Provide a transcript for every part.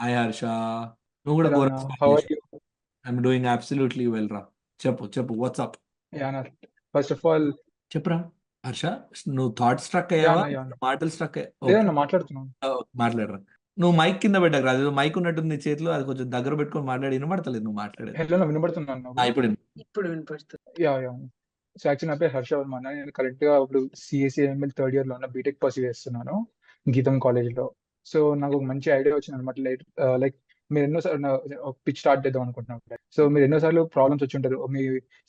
Hi Harsha, నువ్వు కూడా Hey ఘోరంగా Rana, స్టార్ట్ how are చేసావు. you? I'm doing absolutely well రా. చెప్పు చెప్పు, WhatsApp. Yeah, Anna. First of all, చెప్పురా హర్ష. నువ్వు థాట్ స్ట్రక్ yeah, అయ్యావా? Anna, yeah, Anna. మాటలు స్ట్రక్ అయ్యా? ఓకే, లేదన్న మాట్లాడుతున్నాను. మాట్లాడరా. నువ్వు మైక్ కింద పెట్టకు రాదు. మైక్ ఉన్నట్టుంది నీ చేతిలో, అది కొంచెం దగ్గర పెట్టుకొని మాట్లాడి. వినబడతలేదు నువ్వు మాట్లాడేది. హలో, నా వినబడుతున్నాను నాకు. ఇప్పుడు ఇప్పుడు వినిపిస్తుంది. యా. సో యాక్చువల్లీ నా పేరు హర్ష వర్మ అన్న. నేను కరెక్ట్ గా ఇప్పుడు సిఎస్సిఎంఎల్ థర్డ్ ఇయర్ లో ఉన్న బీటెక్ పర్సూ చేస్తున్నాను గీతం కాలేజ్ లో. సో నాకు ఒక మంచి ఐడియా వచ్చింది అనమాట. లైక్ మీరు ఎన్నోసార్లు పిచ్ స్టార్ట్ చేద్దాం అనుకుంటున్నాం. సో మీరు ఎన్నోసార్లు ప్రాబ్లమ్స్ వచ్చి ఉంటారు మీ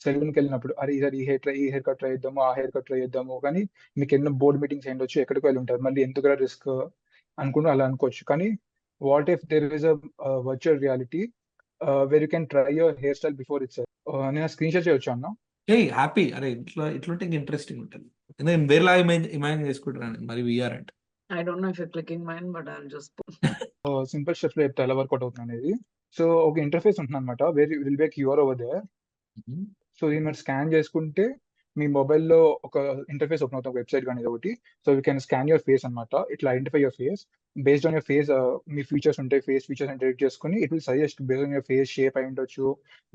సెలూన్కి వెళ్ళినప్పుడు. అరే ఈ హెయిర్ కట్ ట్రై చేద్దాము, ఆ హెయిర్ కట్ ట్రై చేద్దాము, కానీ మీకు ఎన్నో బోర్డ్ మీటింగ్స్ అయ్యి ఎక్కడికి వెళ్ళి ఉంటారు. మళ్ళీ ఎందుకు రిస్క్ అనుకుంటూ అలా అనుకోవచ్చు. కానీ what if there is a virtual reality where you can try your hair style before it's. నేను స్క్రీన్ షాట్ చేయొచ్చు అన్న. హ్యాపీ. అరే ఇట్లుంటే ఇంట్రెస్టింగ్ ఉంటుంది. నేను వేరేలా ఇమాజిన్ చేసుకుంటున్నాను మరి విఆర్ అంటే. I don't know if you're clicking mine, but I'll just put. Simple steps లో చెప్తే ఎలా వర్కౌట్ అవుతుంది అనేది. సో ఒక ఇంటర్ఫేస్ ఉంటుంది అనమాట, where will be QR over there. So ఇది మీరు స్కాన్ చేసుకుంటే మీ మొబైల్లో ఒక ఇంటర్ఫేస్ ఓపెన్ అవుతుంది, వెబ్సైట్ కానీ ఒకటి. So you can scan your face అనమాట. ఇట్లా identify your face based on your face. Me features ఉంటాయి, ఫేస్ ఫీచర్స్ డిటెక్ట్ చేసుకుని it will suggest based on your face shape అయి ఉండొచ్చు,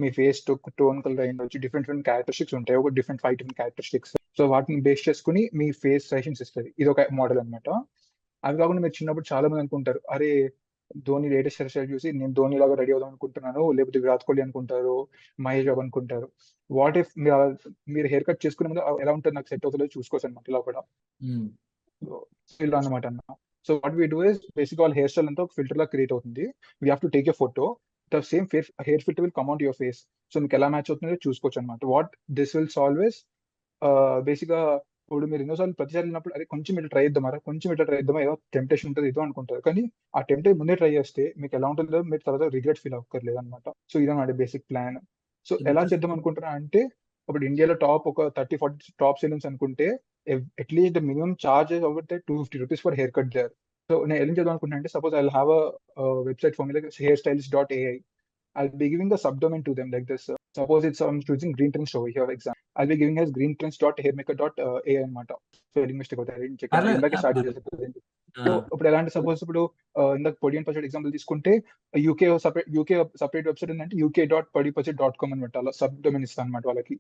మీ ఫేస్ టోన్ కలర్ అయి ఉండొచ్చు. డిఫరెంట్ క్యారెక్టరిస్టిక్స్ ఉంటాయి, ఒక 5 different క్యారెక్టరిస్టిక్స్. సో వాటిని బేస్ చేసుకుని మీ ఫేస్ సజెషన్స్ ఇస్తుంది. ఇది ఒక మోడల్ అనమాట. అవి కాకుండా మీరు చిన్నప్పుడు చాలా మంది అనుకుంటారు, అరే ధోని లేటెస్ట్ హెయిర్ స్టైల్ చూసి నేను ధోని లాగా రెడీ అవుదాం అనుకుంటున్నాను, లేకపోతే విరాట్ కోహ్లీ అనుకుంటారు, మహేష్ బాబు అనుకుంటారు. వాట్ ఇఫ్ మీరు హెయిర్ కట్ చేసుకునే ముందు ఎలా ఉంటుంది, నాకు సెట్ అవుతుందో చూసుకోవచ్చు అనమాట. ఇలా కూడా ఇలా అనమాట అన్న. So what we do is basic వాళ్ళ హెయిర్ స్టైల్ అంతా ఒక ఫిల్టర్ లా క్రియేట్ అవుతుంది. We have to take a photo, the same hair filter will come out your face. So మీకు ఎలా మ్యాచ్ అవుతుందో చూసుకోవచ్చు అనమాట. What this will solve is basic గా ఇప్పుడు మీరు ఎన్నోసార్లు ప్రతిసారి వెళ్ళినప్పుడు అరే కొంచెం ఇట్లా ట్రై చేద్దామా, కొంచెం ఇట్లా ట్రై చేద్దామా, ఏదో టెంప్టేషన్ ఉంటుంది ఏదో అనుకుంటారు. కానీ ఆ టెంప్టేషన్ ముందే ట్రై చేస్తే మీకు ఎలా ఉంటుందో మీరు తర్వాత రిగ్రెట్ ఫీల్ అవ్వక్కర్లేదు అనమాట. సో ఇదన్నమాట బేసిక్ ప్లాన్. సో ఎలా చేద్దాం అనుకుంటున్నా అంటే, ఇప్పుడు ఇండియాలో టాప్ ఒక 30-40 టాప్ సెలూన్స్ అనుకుంటే అట్లీస్ట్ ద మినిమం చార్జ్ అవుతే ₹250 for haircut there. So నేను ఏం చేద్దాం అనుకుంటున్నా అంటే, suppose I have a website for me like hairstylist.ai. I'll be giving a subdomain to them like this. Suppose I'm choosing green trends over here, example. I'll be giving as greentrends.hairmaker.ai అనమాట. సో ఎలింగ్ mistake అవుతాయి, check ఇందాకే start చేసేది. So ఇప్పుడు ఎలాంటి suppose ఇప్పుడు ఇందాక పొడియన్ పర్సెంట్ ఎగ్జాంపుల్ తీసుకుంటే యూకే సపరేట్ వెబ్సైట్ ఏంటంటే uk.podipercent.com అని పెట్టాలి, సబ్ డొమైన్ ఇస్తాను అనమాట వాళ్ళకి.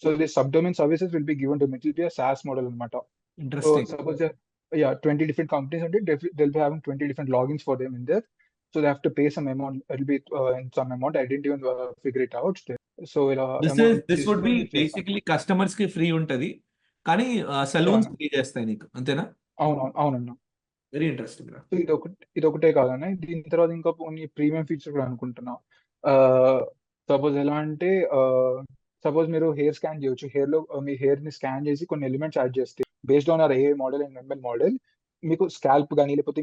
So this sub domain services will be given to it will be SaaS model అనమాట. So suppose 20 different companies and they'll be having 20 different logins for them in there. So they have to pay some amount. It'll be in some amount. I didn't even figure it out. So this would be basically customers కి free ఉంటది, కానీ salons pay చేస్తాయి నీకు, అంతేనా? అవునన్నా. Very interesting. ఇది ఒకటే కాదన్నా, దీని తర్వాత ఇంకా కొన్ని ప్రీమియం ఫీచర్ కూడా అనుకుంటున్నా. సపోజ్ ఎలా అంటే, సపోజ్ మీరు హెయిర్ స్కాన్ చేయొచ్చు. హెయిర్ లో మీ హెయిర్ ని స్కాన్ చేసి కొన్ని ఎలిమెంట్స్ యాడ్ చేస్తే based on hour AI model and ML model మీకు స్కాల్ప్ కానీ లేకపోతే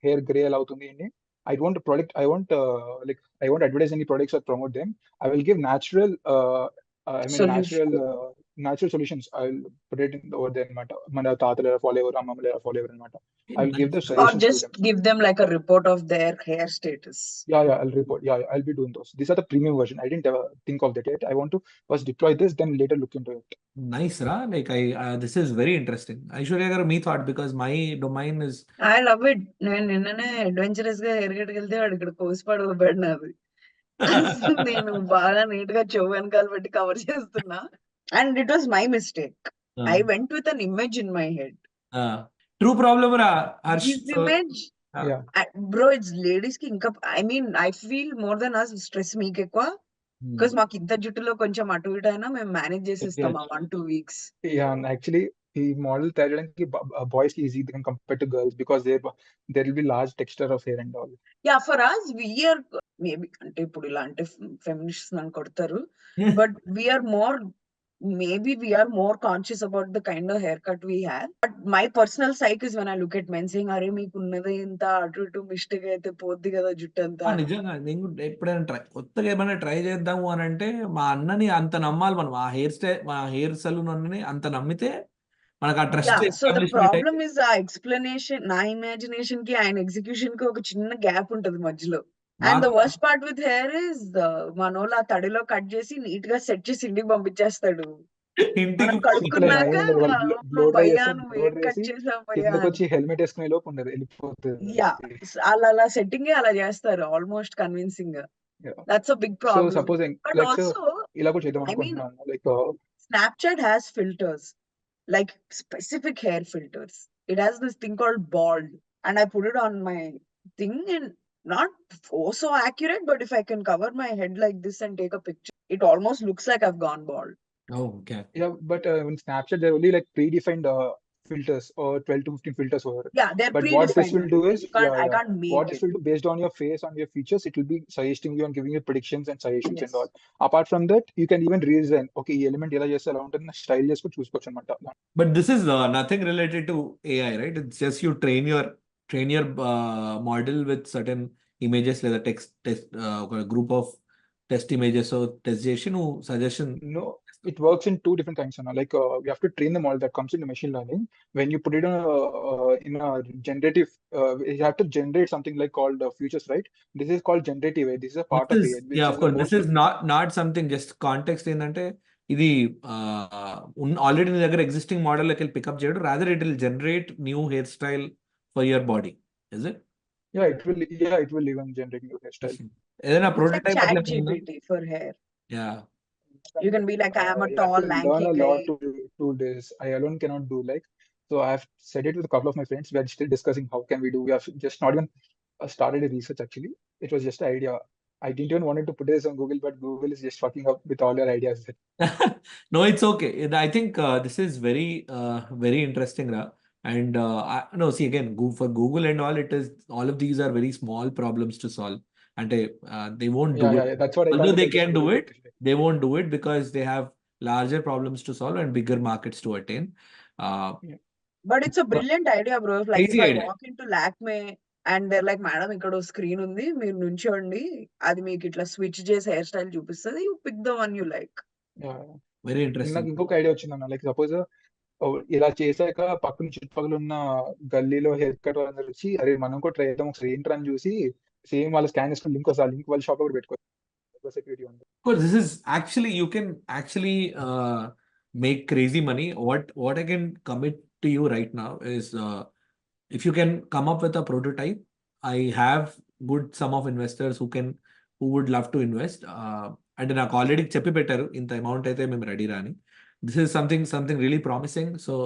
హెయిర్ గ్రే ఎలా అవుతుంది అండి. I won't advertise any products or promote them. I will give natural solutions. I will put it over there అనమాట. మన తాతలు ఎలా ఫాలో అయ్యారు, అమ్మమ్మలు ఎలా ఫాలో అయ్యారు అనమాట. I will give the Or suggestions to just them. give them like a report of their hair status. I'll report. I'll be doing those. These are the premium version. I didn't ever think of that yet. I want to first deploy this, then later look into it. Nice, ra. Like this is very interesting. Aishwarya garu, me thought, because my domain is. I love it. నేను నిన్ననే adventurous గా hair cut వెళ్తే వాడు ఇక్కడ కోసి పడబడినది. నేను బాగా neat గా చెవు వెనకాల పెట్టి కవర్ చేస్తున్నా. And it was my mistake. I went with an image in my head. True problem రా Harsh. Image bro, it's ladies కి ఇంకా, I mean I feel more than us stress మీకు ఎక్కువ. బికాస్ మాకు ఇంత జుట్టులో కొంచెం అటు ఇటు అయినా మేము మేనేజ్ చేసేస్తాం 1-2 weeks. Actually ఈ మోడల్ తయారు చేయడానికి బాయ్స్ కి easy compare to girls because there will be large texture of hair and all. For us we are maybe, అంటే ఇప్పుడు ఇలా అంటే ఫెమినిస్ట్స్ నన్ను కొడతారు, but we are more conscious about the kind of haircut we have. But my personal psyche is when I look at men saying, అరే మీకు ఉన్నది ఇంత అటు ఇటు మిస్టేక్ అయితే పోద్ది కదా జుట్టు అంతా. నిజంగా నేను ఎప్పుడైనా కొత్తగా ఏమైనా ట్రై చేద్దాము అని అంటే మా అన్నని అంత నమ్మాలి మనం. ఆ హెయిర్ స్టైల్, మా హెయిర్ సలూన్ అన్నని అంత నమ్మితే మనకు ఆ trust. So the problem is ఆ ఎక్స్ప్లెనేషన్. నా ఇమాజినేషన్ కి ఆయన ఎగ్జిక్యూషన్ కి ఒక చిన్న గ్యాప్ ఉంటది మధ్యలో. And the worst part with hair is మనోళ్ళు ఆ తడిలో కట్ చేసి నీట్ గా సెట్ చేసి ఇంటికి పంపించేస్తాడు. ఇంటికి మనం పోయి అసలు ఏం కడుక్కున్నాక లేదు, వాళ్ళు బ్లోడ్ డ్రై భయ్యా చేస్తాం, నువ్వు బ్లోడ్ ఏం కట్ చేసి చేసావు భయ్యా కిందకి అని. వచ్చి హెల్మెట్ వేసుకునే లోపు ఉండదు, వెళ్ళిపోతుంది. యా అలా సెట్టింగ్ అలా చేస్తారు almost convincing. That's a big so problem. Suppose but like also ఇలా కూడా చేద్దాం ఐ మీన్ అనుకుంటున్నాను, like Snapchat has filters, like specific hair filters. It has this thing called bald, and I put it on my thing, and not so accurate, but if I can cover my head like this and take a picture, it almost looks like I've gone bald. Okay but in Snapchat there are only like predefined filters or 12 to 15 filters over. Yeah, they're But what this predefined. will do is, I can't make what this it. will do based on your face, on your features, it will be suggesting you and giving you predictions and suggestions Yes. and all. Apart from that, you can even redesign. Okay, ఈ element ఎలా చేస్తే ఎలా ఉంటుంది style చేసుకొని చూసుకోవచ్చు అనమాట. But this is nothing related to AI, right? It's just you train your model with certain images లేదా text ఒక group of test images so test చేసి నువ్వు suggestion. No, it works in two different kinds. Like you have to train the model that comes into machine learning. When you put it in a generative, you have to generate something like called futures, right? This is called generative AI. This is a part of AI, which Yeah, is of the course. This most is not something just context ఏంటంటే ఇది already నీ దగ్గర existing model లోకి వెళ్ళి pickup చేయడం, rather it will generate new hair style for your body. Is it? it will even generate new hairstyle. ఏదైనా It's like prototype అట్లా ఉందా? ChatGPT for hair. Yeah You can be like, I am a You have tall, to lanky learn a guy. lot to do this. I alone cannot do like. So I have said it with a couple of my friends. We are still discussing how can we do. We have just not even started a research actually. It was just an idea. I didn't even wanted to put this on Google, but Google is just fucking up with all your ideas. No, it's okay. I think this is very interesting, Ra. And no, see again, for Google and all, it is all of these are very small problems to solve. And they won't do it. That's what I Although thought. they can do it, they won't do it because they have larger problems to solve and bigger markets to attain. But it's a brilliant idea, bro. Like Crazy if I idea. walk into Lakme and they're like, madam ఇక్కడ screen ఉంది, మీరు నుంచోండి, అది మీకు ఇట్లా switch చేసి hair style చూపిస్తుంది, you pick the one you like. Very నాకు interesting. ఇంకొక ఐడియా వచ్చిందన్న, లైక్ సపోజ్ ఇలా చేశాక పక్కన చుట్టుపక్కల ఉన్న గల్లీలో హెయిర్ కట్ వాళ్ళందరూ వచ్చి అరే మనం కూడా ట్రై చేద్దాం ఒకసారి ఏంట్రా అని చూసి సేమ్ వాళ్ళు స్కాన్ చేసుకుని లింక్ వస్తుంది, లింక్ వాళ్ళ షాప్ లో కూడా పెట్టుకోవచ్చు. సెక్యూరిటీ ఉంది. Of course, this is actually you can actually make crazy money. What I can commit to you right now is if you can come up with a prototype, I have good sum of investors who would love to invest. And నాకు already చెప్పి పెట్టారు ఇంత amount అయితే మేము ready రాని. This is something really promising. So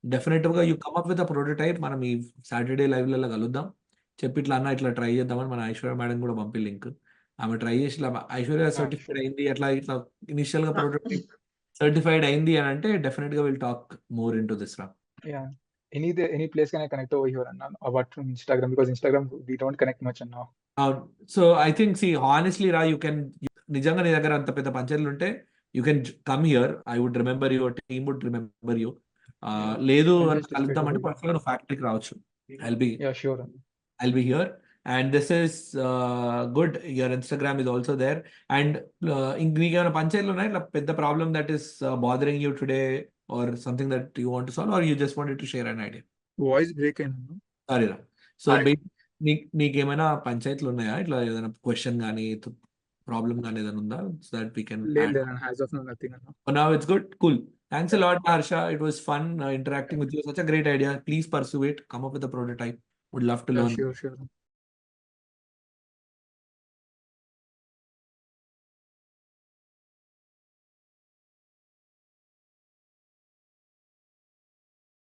definitely you come up with a prototype. మనం ఈ Saturday లైవ్లలో కలుద్దాం, చెప్పి ఇట్లా అన్న ఇట్లా ట్రై చేద్దామని మన ఐశ్వర్య మేడం కూడా పంపి లింక్. ఆమె ట్రై చేసి ఐశ్వర్య సర్టిఫైడ్ అయింది అట్లా ఇట్లా ఇనిషియల్ గా ప్రోటోటైప్ సర్టిఫైడ్ అయింది అని అంటే డెఫినెట్ గా will talk more into this రా. Any place can I connect over here and apart from Instagram, because Instagram we don't connect much and now. So I think see honestly రా నిజంగా నీ దగ్గర అంత పెద్ద పంచర్లు ఉంటే you can come here. I would remember you, your team would remember you. లేదు కలుద్దాం అంటే పర్సనల్ గా ఫ్యాక్టరీకి రావచ్చు. I'll be here. And this is good. Your Instagram is also there. And నీకు ఏమైనా పంచాయతీలు ఉన్నాయి ఇట్లా పెద్ద problem that is bothering you today or something that you want to solve, or you just wanted to share an idea? Voice break అయింది. Sorry రా. So నీకేమైనా పంచాయతీలు ఉన్నాయా ఇట్లా ఏదైనా క్వశ్చన్ కానీ ప్రాబ్లమ్ కానీ ఏదైనా ఉందా so that we can As of now nothing. For now it's good. Cool. Thanks a lot, Harsha. It was fun interacting with you. Such a great idea. Please pursue it. Come up with a prototype. Would love to learn. Sure.